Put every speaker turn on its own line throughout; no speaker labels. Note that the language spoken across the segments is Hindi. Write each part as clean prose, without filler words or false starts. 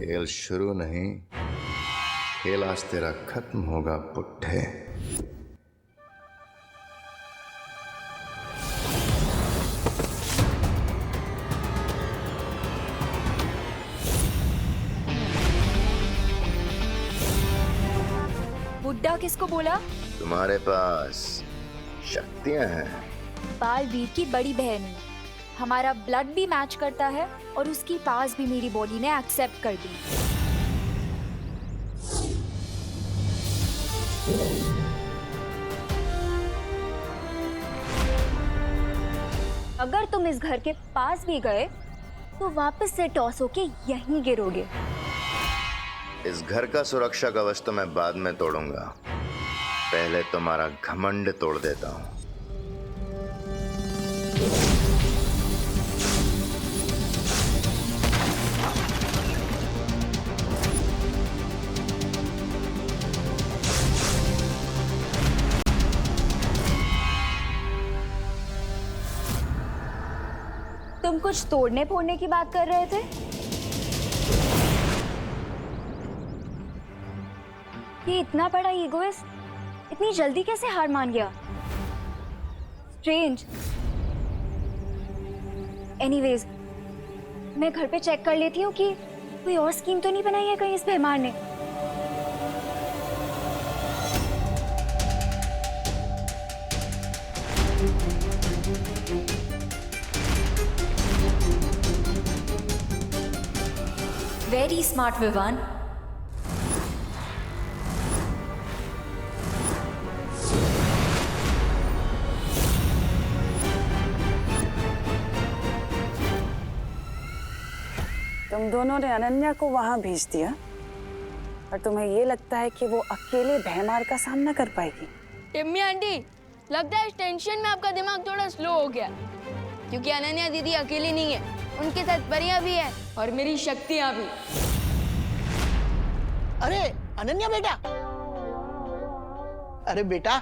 खेल शुरू नहीं, खेल आज तेरा खत्म होगा पुट्ठे।
बुड्ढा किसको बोला?
तुम्हारे पास शक्तियां हैं।
बालवीर की बड़ी बहन हूँ। हमारा ब्लड भी मैच करता है और उसकी पास भी मेरी बॉडी ने एक्सेप्ट कर दी। अगर तुम इस घर के पास भी गए तो वापस से टॉस होके यहीं गिरोगे।
इस घर का सुरक्षा कवच तो मैं बाद में तोड़ूंगा, पहले तुम्हारा घमंड तोड़ देता हूं।
तुम कुछ तोड़ने फोड़ने की बात कर रहे थे? ये इतना बड़ा ईगोइस्ट इतनी जल्दी कैसे हार मान गया? स्ट्रेंज। एनीवेज, मैं घर पे चेक कर लेती हूँ कि कोई और स्कीम तो नहीं बनाई है कहीं इस बेमार ने। Very smart Vivaan.
तुम दोनों ने अनन्या को वहां भेज दिया और तुम्हें ये लगता है कि वो अकेले भयमार का सामना कर पाएगी?
टिम्मी आंटी, लगता है इस टेंशन में आपका दिमाग थोड़ा स्लो हो गया, क्योंकि अनन्या दीदी अकेली नहीं है, उनके साथ परिया भी है और मेरी शक्तियां भी।
अरे अनन्या बेटा, अरे बेटा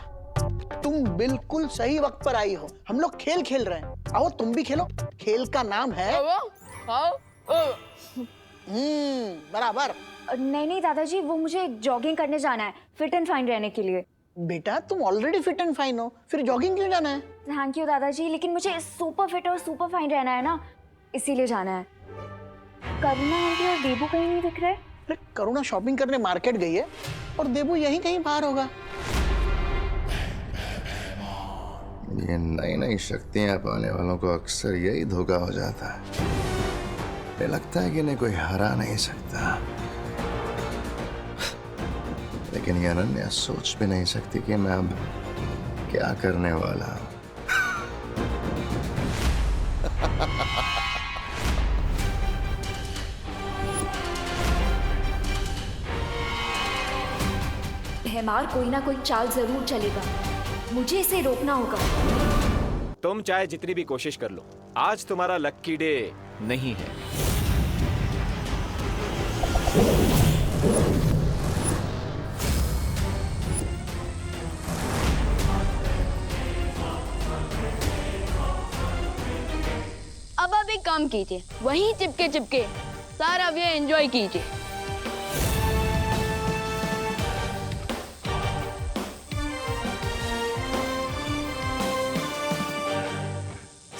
तुम बिल्कुल सही वक्त पर आई हो। हम लोग खेल खेल रहे हैं, आओ तुम भी खेलो। खेल का नाम है बराबर।
नहीं नहीं दादाजी, वो मुझे जॉगिंग करने जाना है फिट एंड फाइन रहने के लिए।
बेटा तुम ऑलरेडी फिट एंड फाइन हो, फिर जॉगिंग क्यों जाना है?
थैंक यू दादाजी, लेकिन मुझे सुपर फिट और सुपर फाइन रहना है ना, इसीलिए जाना है। करुणा आंटी और देबू कहीं नहीं दिख रहे।
अरे करुणा शॉपिंग करने मार्केट गई है और देबू यहीं कहीं बाहर होगा।
ये नई नई शक्तियां पाने वालों को अक्सर यही धोखा हो जाता है। मुझे लगता है कि इन्हें कोई हरा नहीं सकता, लेकिन ये अनन्या सोच भी नहीं सकती कि मैं अब क्या करने वाला हूं।
भयमार कोई ना कोई चाल जरूर चलेगा, मुझे इसे रोकना होगा।
तुम चाहे जितनी भी कोशिश कर लो, आज तुम्हारा लक्की डे नहीं है।
अब आप एक काम कीजिए, वहीं चिपके चिपके सारा वे एंजॉय कीजिए।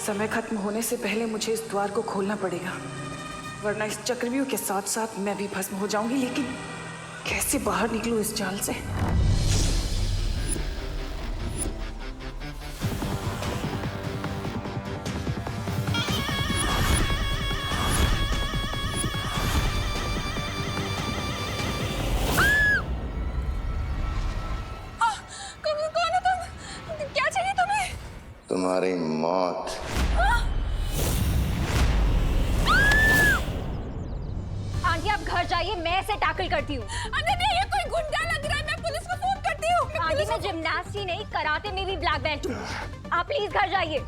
समय खत्म होने से पहले मुझे इस द्वार को खोलना पड़ेगा, वरना इस चक्रव्यूह के साथ साथ मैं भी भस्म हो जाऊंगी। लेकिन कैसे बाहर निकलूं इस जाल से?
कौन हो तुम? क्या चाहिए तुम्हें?
तुम्हारी मौत।
आंटी आप घर जाइए, मैं इसे टैकल करती हूँ।
अनन्या, ये कोई गुंडा लग रहा है, मैं पुलिस को फोन करती हूँ।
आंटी मैं जिम्नास्ट ही नहीं, कराटे में भी ब्लैक बेल्ट हूँ। आप प्लीज घर जाइए।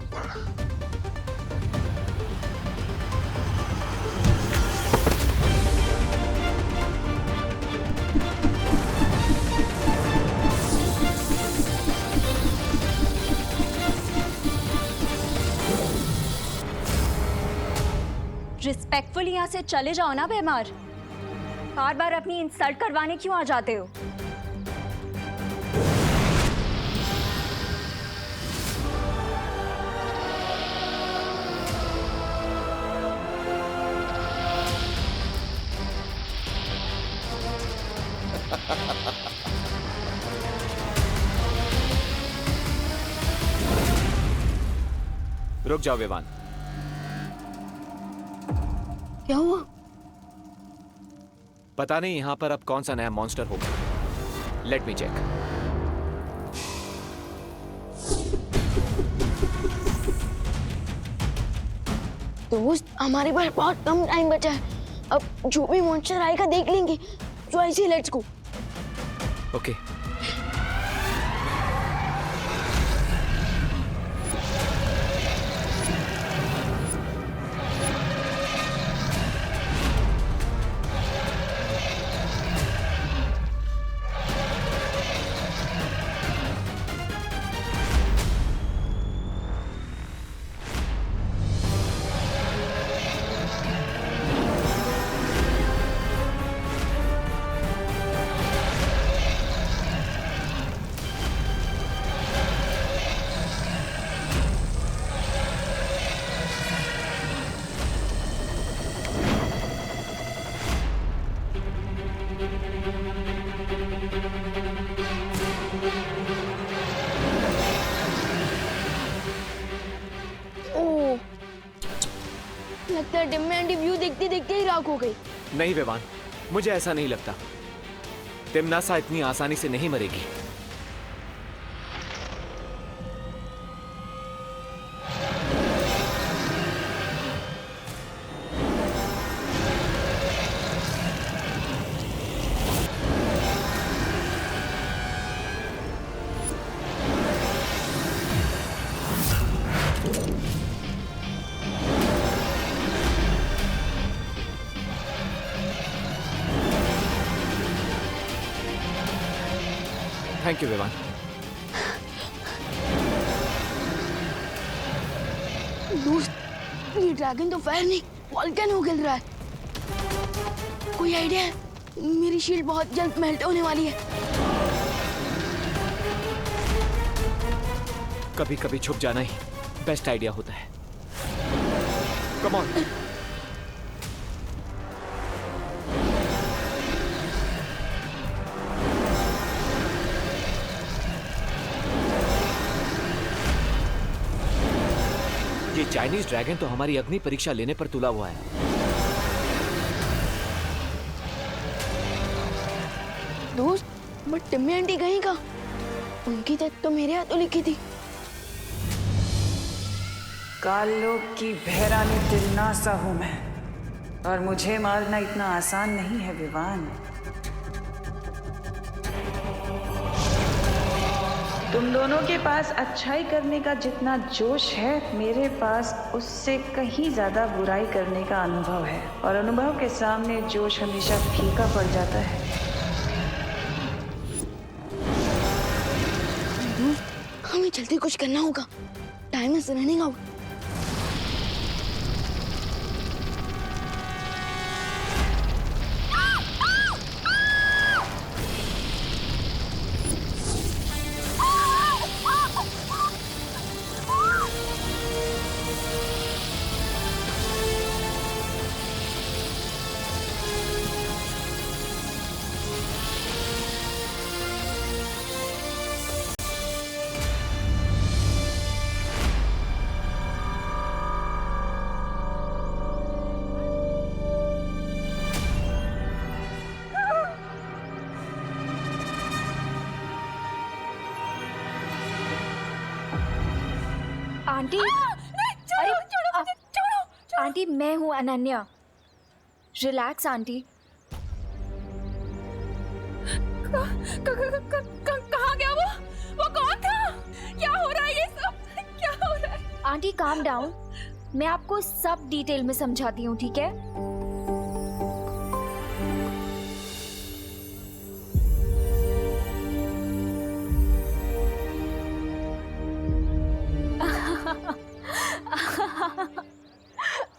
रिस्पेक्टफुल यहाँ से चले जाओ ना भयमार। बार बार अपनी इंसल्ट करवाने क्यों आ जाते हो?
रुक जाओ विवान।
क्या हुआ?
पता नहीं यहां पर अब कौन सा नया मॉन्स्टर होगा। Let me check.
दोस्त, हमारे पास बहुत कम टाइम बचा है। अब जो भी मॉन्स्टर आएगा देख लेंगे। तो ऐसे लेट्स गो।
ओके।
लगता है टिम्मी आंटी व्यू देखते देखते ही राख हो गई।
नहीं विवान, मुझे ऐसा नहीं लगता। तिमनासा इतनी आसानी से नहीं मरेगी। Thank you Vivaan.
दोस्त, ये ड्रैगन तो फायर नहीं वॉल्केनो गिर रहा है। कोई आइडिया है? मेरी शील्ड बहुत जल्द मेल्ट होने वाली है।
कभी कभी छुप जाना ही बेस्ट आइडिया होता है। Come on. ये चाइनीज ड्रैगन तो हमारी अग्नि परीक्षा लेने पर तुला हुआ है।
दोस्त, बट टिम्मी आंटी कहीं का? उनकी डेथ तो मेरे हाथों लिखी थी।
कालोक की बहरानी तिलनासा हूं मैं, और मुझे मारना इतना आसान नहीं है विवान। तुम दोनों के पास अच्छाई करने का जितना जोश है, मेरे पास उससे कहीं ज्यादा बुराई करने का अनुभव है, और अनुभव के सामने जोश हमेशा फीका पड़ जाता है।
हमें जल्दी कुछ करना होगा। Time is running out.
Aunty, अरे आंटी, मैं हूँ अनन्या। Relax aunty.
कहाँ गया वो? वो कौन था? क्या हो रहा है ये सब? क्या हो रहा है?
आंटी काम डाउन, मैं आपको सब डिटेल में समझाती हूँ, ठीक है?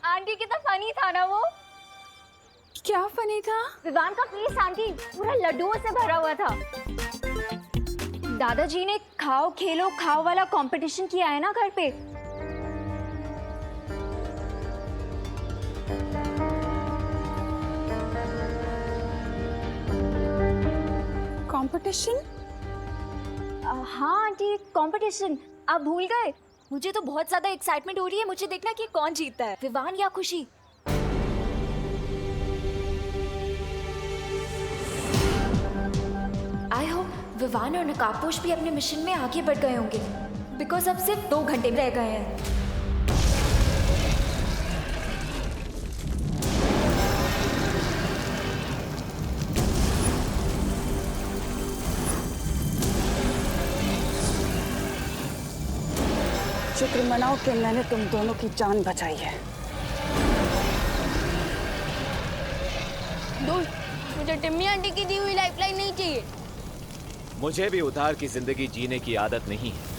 आंटी कितना फनी था ना वो।
क्या फनी था?
विवान का फेस आंटी पूरा लड्डुओं से भरा हुआ था। दादाजी ने खाओ खेलो खाओ वाला कंपटीशन किया है ना घर पे।
कंपटीशन?
हाँ आंटी, कंपटीशन। आप भूल गए? मुझे तो बहुत ज्यादा एक्साइटमेंट हो रही है। मुझे देखना कि कौन जीतता है, विवान या खुशी। आई होप विवान और नकाबपोश भी अपने मिशन में आगे बढ़ गए होंगे, बिकॉज अब सिर्फ 2 घंटे रह गए हैं।
शुक्र मनाओ कि मैंने तुम दोनों की जान बचाई है।
दोस्त, मुझे टिम्मी आंटी की दी हुई लाइफलाइन नहीं चाहिए।
मुझे भी उधार की जिंदगी जीने की आदत नहीं है।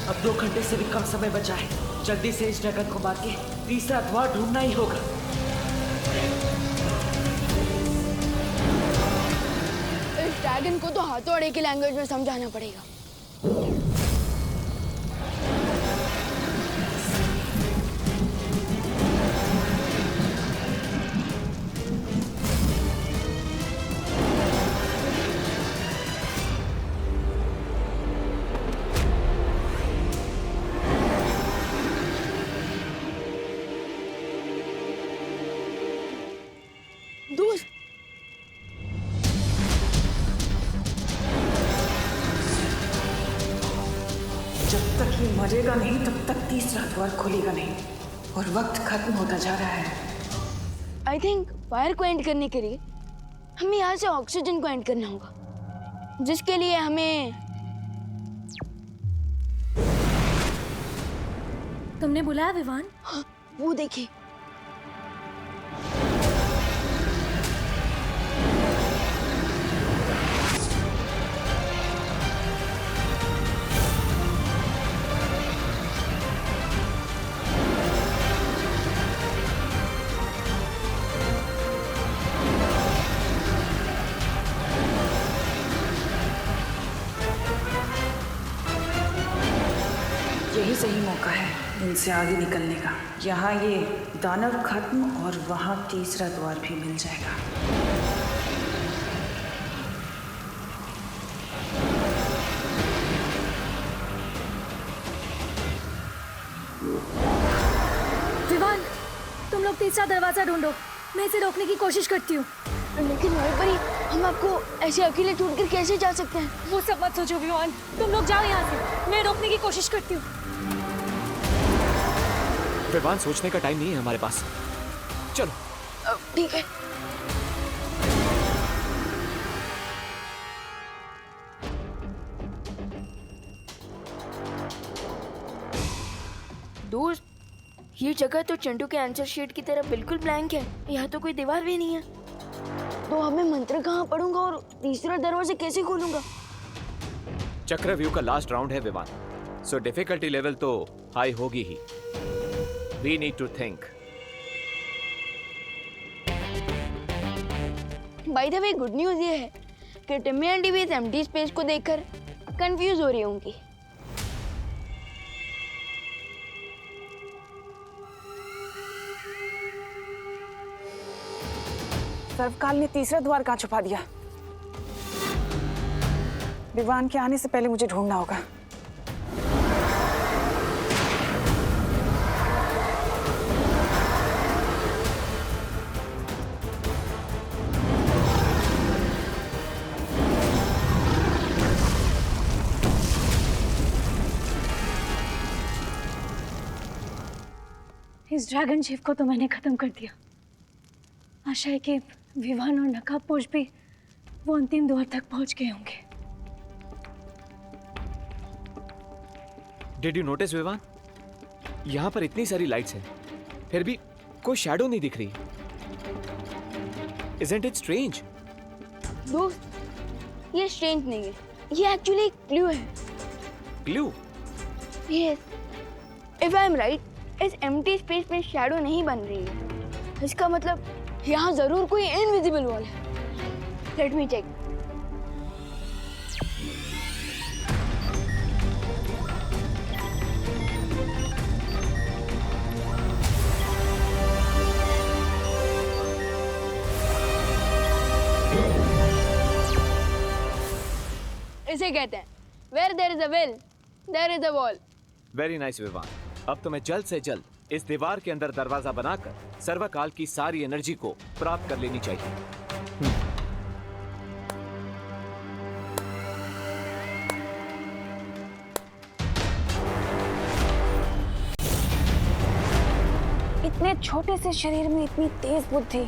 अब 2 घंटे से भी कम समय बचा है। जल्दी से इस ड्रैगन को मार के तीसरा द्वार ढूंढना ही होगा।
इस ड्रैगन को तो हाथोड़े की लैंग्वेज में समझाना पड़ेगा। दोस्त,
जब तक ये मरेगा नहीं तब तक तीसरा द्वार खुलेगा नहीं, और वक्त खत्म होता जा रहा है।
आई थिंक फायर को एंड करने के लिए हमें यहाँ से ऑक्सीजन को एंड करना होगा, जिसके लिए हमें
तुमने बुलाया विवान?
हाँ, वो देखिए।
यही सही मौका है इनसे आगे निकलने का। यहाँ ये दानव खत्म और वहाँ तीसरा द्वार भी मिल जाएगा।
विवान, तुम लोग तीसरा दरवाजा ढूंढो, मैं इसे रोकने की कोशिश करती हूँ।
लेकिन वहीं पर ही हम आपको ऐसे अकेले छोड़कर कैसे जा सकते हैं?
वो सब मत सोचो विवान, तुम लोग जाओ यहाँ से, मैं रोकने की कोशिश करती हूँ।
विवान, सोचने का टाइम नहीं है हमारे पास। चलो।
ठीक है। दोस्त, ये जगह तो चंटू के आंसर शीट की तरह बिल्कुल ब्लैंक है। यहाँ तो कोई दीवार भी नहीं है। तो हमें मंत्र कहाँ पढ़ूंगा और तीसरा दरवाजा कैसे खोलूंगा?
चक्रव्यूह का लास्ट राउंड है विवान, सो डिफिकल्टी लेवल तो हाई होगी ही। We need to think.
By the way, good news ये है कि टिम्मी आंटी भी इस एम्प्टी स्पेस को देखकर कंफ्यूज हो रही होंगी।
सर्वकाल ने तीसरा द्वार कहाँ छुपा दिया? विवान के आने से पहले मुझे ढूंढना होगा।
इस ड्रैगन शिप को तो मैंने खत्म कर दिया। आशा है कि विवान और नकाबपोश भी वो अंतिम द्वार तक पहुंच गए होंगे।
डिड यू नोटिस विवान, यहाँ पर इतनी सारी लाइट्स हैं, फिर भी कोई शैडो नहीं दिख रही। Isn't it strange?
दोस्त, ये स्ट्रेंज नहीं है, ये एक्चुअली एक क्लू है।
Clue?
Yes. If I am right, इस empty space में शैडो नहीं बन रही है। इसका मतलब यहाँ जरूर कोई इनविजिबल वॉल है। Let me check. इसे कहते हैं Where there is a will, there is a wall.
Very nice Vivaan. अब तुम्हें जल्द से जल्द इस दीवार के अंदर दरवाजा बनाकर सर्वकाल की सारी एनर्जी को प्राप्त कर लेनी चाहिए।
इतने छोटे से शरीर में इतनी तेज बुद्धि।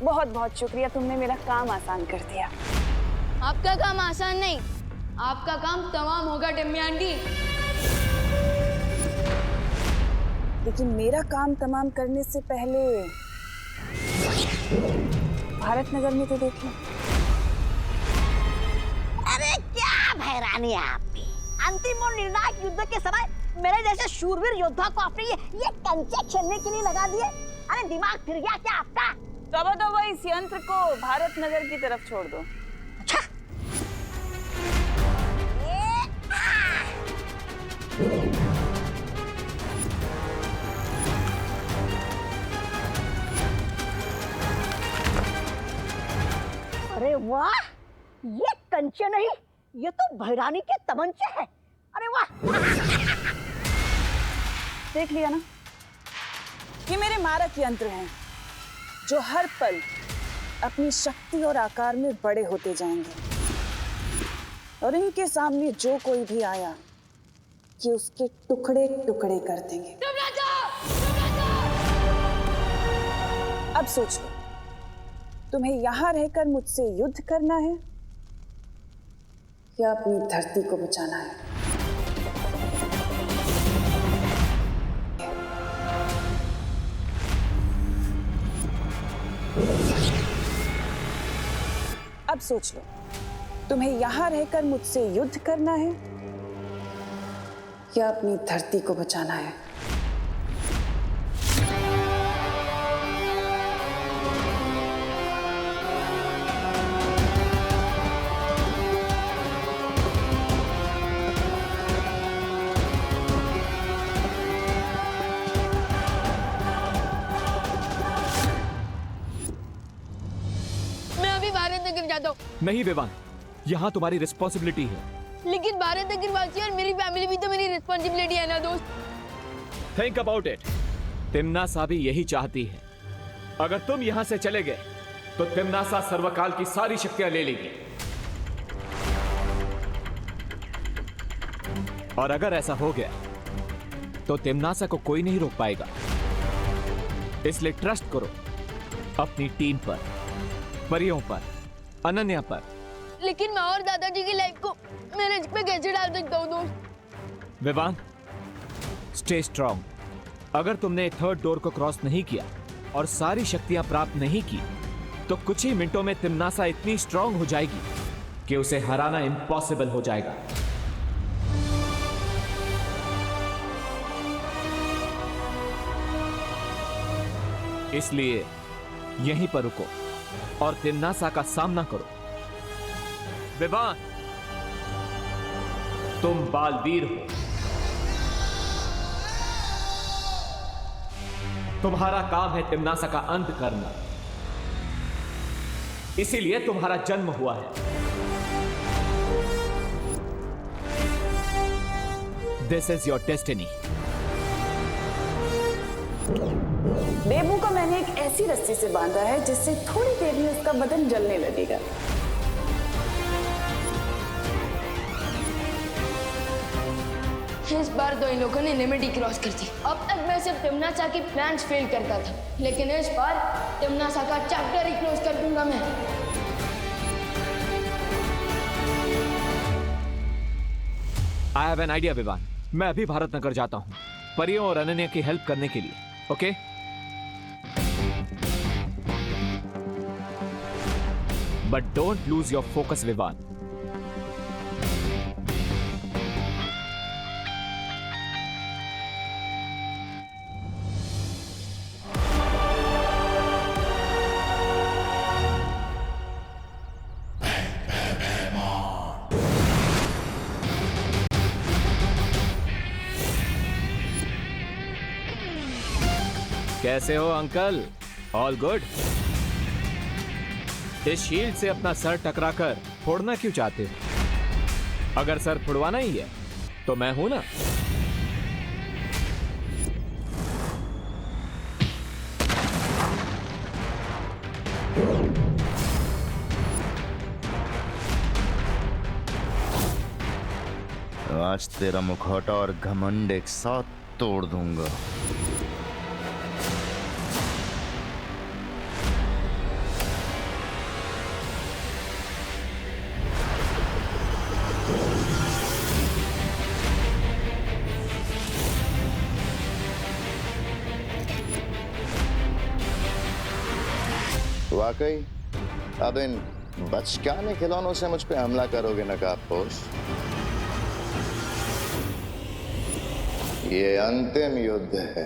बहुत बहुत शुक्रिया, तुमने मेरा काम आसान कर दिया।
आपका काम आसान नहीं, आपका काम तमाम होगा टिम्मी आंटी।
लेकिन मेरा काम तमाम करने से पहले भारत नगर में तो देखो।
अरे क्या भैरानी है आपकी। अंतिम और निर्णायक युद्ध के समय मेरे जैसे शूरवीर योद्धा को आपने ये कंचे खेलने के लिए लगा दिए। अरे दिमाग फिर गया क्या आपका?
तो इस यंत्र को भारत नगर की तरफ छोड़ दो।
अच्छा। अरे वाह, ये कंचे नहीं, ये तो भैरानी के तमंचे हैं। अरे वाह।
देख लिया ना, ये मेरे मारक यंत्र हैं जो हर पल अपनी शक्ति और आकार में बड़े होते जाएंगे, और इनके सामने जो कोई भी आया कि उसके टुकड़े टुकड़े कर देंगे। अब सोच लो, तुम्हें यहां रहकर मुझसे युद्ध करना है या अपनी धरती को बचाना है? अब सोच लो, तुम्हें यहां रहकर मुझसे युद्ध करना है या अपनी धरती को बचाना है?
मैं अभी भारत नगर जाता हूँ।
नहीं विवान, यहाँ तुम्हारी रिस्पॉन्सिबिलिटी है।
लेकिन भारत नगर वासी और मेरी फैमिली भी तो मेरी रिस्पॉन्सिबिलिटी है ना दोस्त।
Think about it. तिम्नासा भी यही चाहती है। अगर तुम यहाँ से चले गए तो तिम्नासा सर्वकाल की सारी शक्तियां ले लेगी, और अगर ऐसा हो गया तो तिम्नासा को कोई नहीं रोक पाएगा। इसलिए ट्रस्ट करो अपनी टीम पर, परियों पर, अनन्या पर।
लेकिन मैं और दादाजी की लाइफ को मैं रिस्क पे कैसे डाल सकता हूँ दोस्त?
Vivaan, stay strong. अगर तुमने थर्ड डोर को क्रॉस नहीं किया और सारी शक्तियां प्राप्त नहीं की तो कुछ ही मिनटों में तिम्नासा इतनी स्ट्रांग हो जाएगी कि उसे हराना इम्पॉसिबल हो जाएगा। इसलिए यहीं पर रुको और तिम्नासा का सामना करो। विवान, तुम बालवीर हो। तुम्हारा काम है तिम्नासा का अंत करना, इसीलिए तुम्हारा जन्म हुआ है। This is your destiny.
बेबू को मैंने एक ऐसी रस्सी से बांधा है जिससे थोड़ी देर में उसका बदन जलने लगेगा।
इस बार तो इन लोगों ने लिमिट ही क्रॉस कर दी। अब तक मैं सिर्फ तिम्नासा की प्लान्स फेल करता था, लेकिन इस बार तिम्नासा का चैप्टर ही क्लोज कर दूंगा मैं।
I have an idea, Vivaan. मैं अभी भारत नगर जाता हूँ परियों और अनन्या की हेल्प करने के लिए, okay? But don't lose your focus Vivaan. कैसे हो अंकल? All good? इस शील्ड से अपना सर टकराकर फोड़ना क्यों चाहते हो? अगर सर फुड़वाना ही है तो मैं हूं ना।
आज तेरा मुखौटा और घमंड एक साथ तोड़ दूंगा। वाकई अब इन बचकाने खिलौनों से मुझ पे हमला करोगे नकाबपोश? ये अंतिम युद्ध है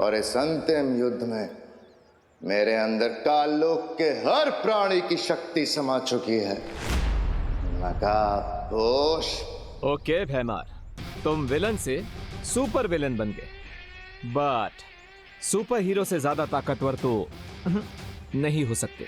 और इस अंतिम युद्ध में मेरे अंदर काललोक के हर प्राणी की शक्ति समा चुकी है नकाबपोश।
ओके भैमार, तुम विलन से सुपर विलन बन गए, बट सुपर हीरो से ज्यादा ताकतवर तो नहीं हो सकते।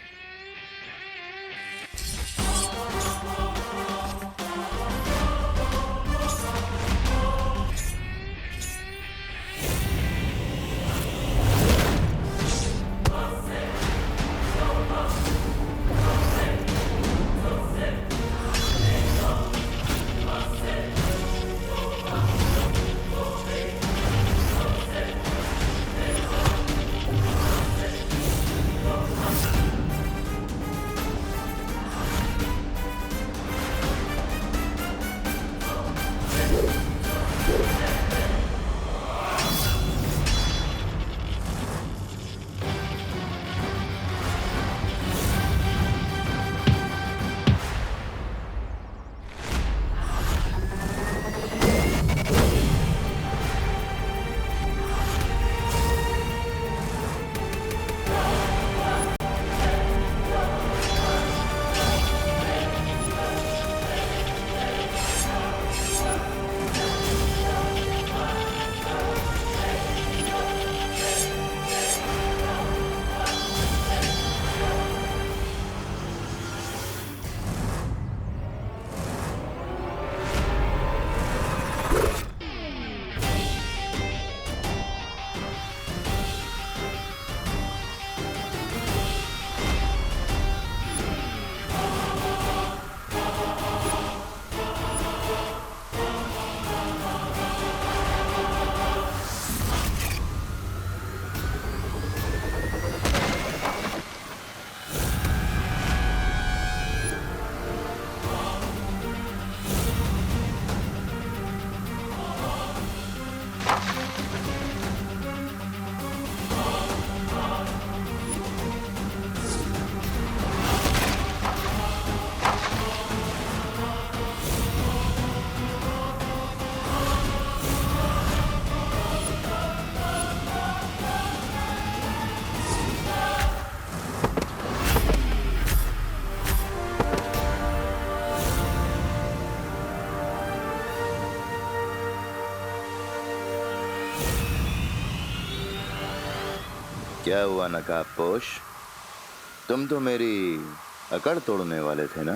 क्या हुआ नकाबपोश? तुम तो मेरी अकड़ तोड़ने वाले थे ना?